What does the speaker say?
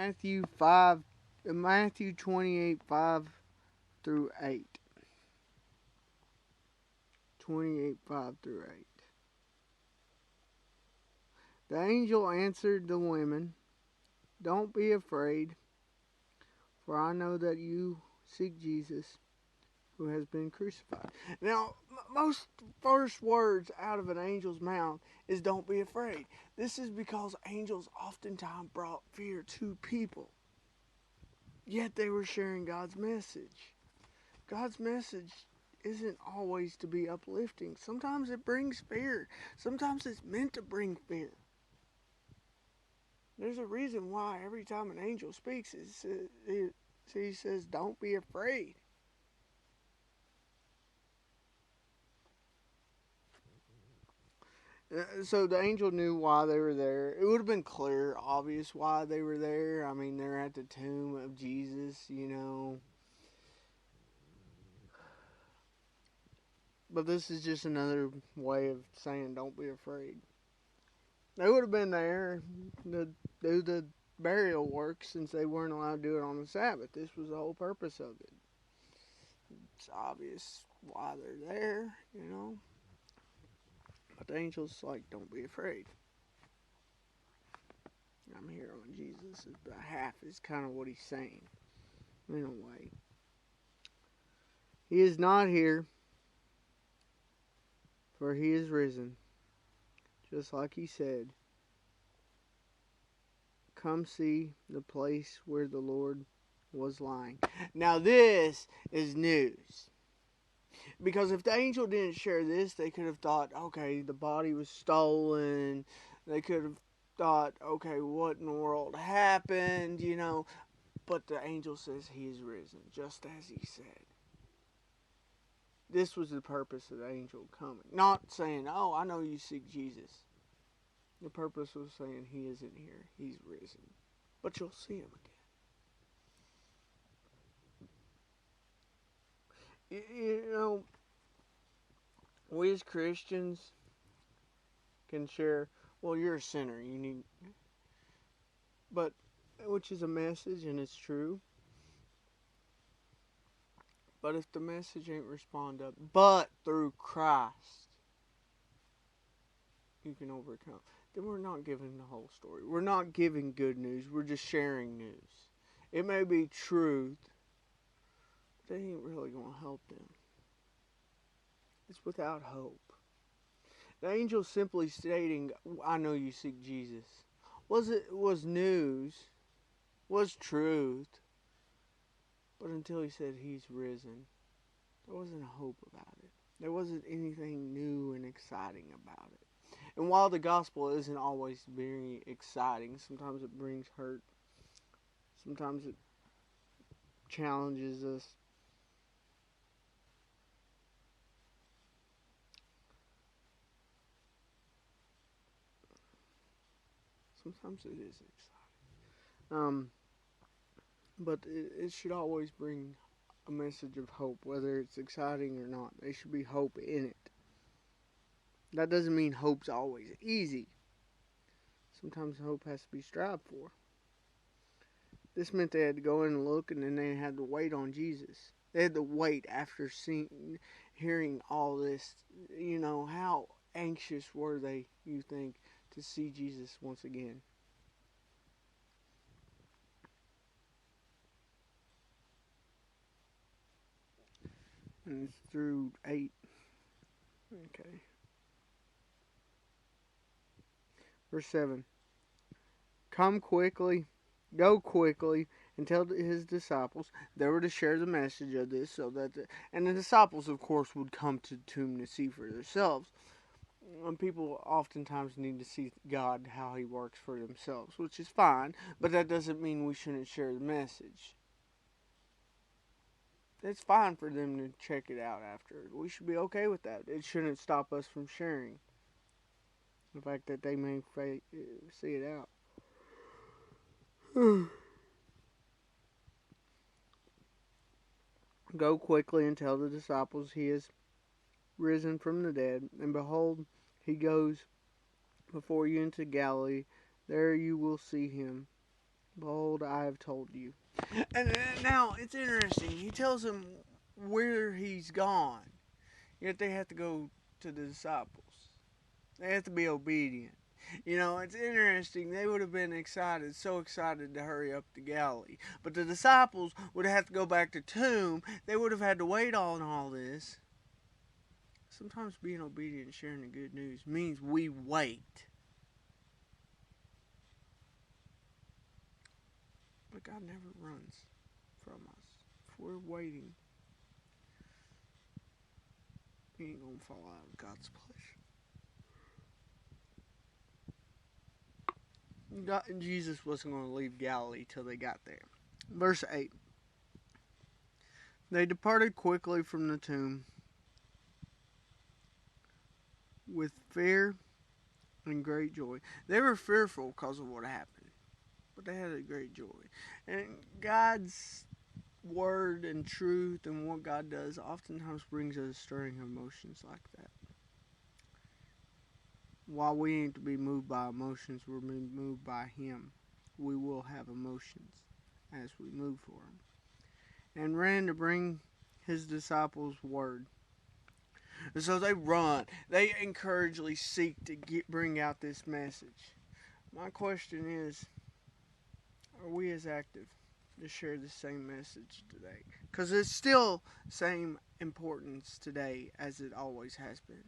Matthew 28, 5 through 8. 28, 5 through 8. The angel answered the women, "Don't be afraid, for I know that you seek Jesus, who has been crucified." Now, most first words out of an angel's mouth is "don't be afraid." This is because angels oftentimes brought fear to people. Yet they were sharing God's message. God's message isn't always to be uplifting. Sometimes it brings fear. Sometimes it's meant to bring fear. There's a reason why every time an angel speaks, he says, "Don't be afraid." So the angel knew why they were there. It would have been clear, obvious why they were there. I mean, they're at the tomb of Jesus, But this is just another way of saying don't be afraid. They would have been there to do the burial work since they weren't allowed to do it on the Sabbath. This was the whole purpose of it. It's obvious why they're there. But the angel's like, don't be afraid. I'm here on Jesus' behalf is kind of what he's saying. In a way. He is not here, for he is risen. Just like he said, "Come see the place where the Lord was lying." Now this is news. Because if the angel didn't share this, they could have thought, okay, the body was stolen. They could have thought, okay, what in the world happened, But the angel says he is risen, just as he said. This was the purpose of the angel coming. Not saying, "Oh, I know you seek Jesus." The purpose was saying he isn't here. He's risen. But you'll see him again. We as Christians can share, well, you're a sinner. Which is a message and it's true. But if the message ain't responded up, but through Christ, you can overcome, then we're not giving the whole story. We're not giving good news. We're just sharing news. It may be truth, but they ain't really going to help them. It's without hope. The angel simply stating, "I know you seek Jesus," was news, was truth. But until he said he's risen, there wasn't hope about it. There wasn't anything new and exciting about it. And while the gospel isn't always very exciting, sometimes it brings hurt. Sometimes it challenges us. Sometimes it is exciting. But it should always bring a message of hope, whether it's exciting or not. There should be hope in it. That doesn't mean hope's always easy. Sometimes hope has to be strived for. This meant they had to go in and look, and then they had to wait on Jesus. They had to wait after hearing all this. How anxious were they, you think, to see Jesus once again? And it's through 8. Okay. Verse 7. Go quickly, and tell his disciples. They were to share the message of this, and the disciples, of course, would come to the tomb to see for themselves. And people oftentimes need to see God, how he works for themselves, which is fine, but that doesn't mean we shouldn't share the message. It's fine for them to check it out after. We should be okay with that. It shouldn't stop us from sharing the fact that they may see it out. Go quickly and tell the disciples he is risen from the dead, and behold, he goes before you into Galilee. There you will see him. Behold, I have told you. And now it's interesting. He tells them where he's gone. Yet they have to go to the disciples. They have to be obedient. You know, it's interesting. They would have been excited, so excited to hurry up to Galilee. But the disciples would have to go back to tomb. They would have had to wait on all this. Sometimes being obedient and sharing the good news means we wait. But God never runs from us. If we're waiting, we ain't going to fall out of God's pleasure. Jesus wasn't going to leave Galilee till they got there. Verse 8. They departed quickly from the tomb with fear and great joy. They were fearful because of what happened, but they had a great joy. And God's word and truth and what God does oftentimes brings us stirring emotions like that. While we ain't to be moved by emotions, we're moved by Him. We will have emotions as we move for Him. And ran to bring His disciples word. And so they run. They encouragingly seek to bring out this message. My question is, are we as active to share the same message today? Because it's still same importance today as it always has been.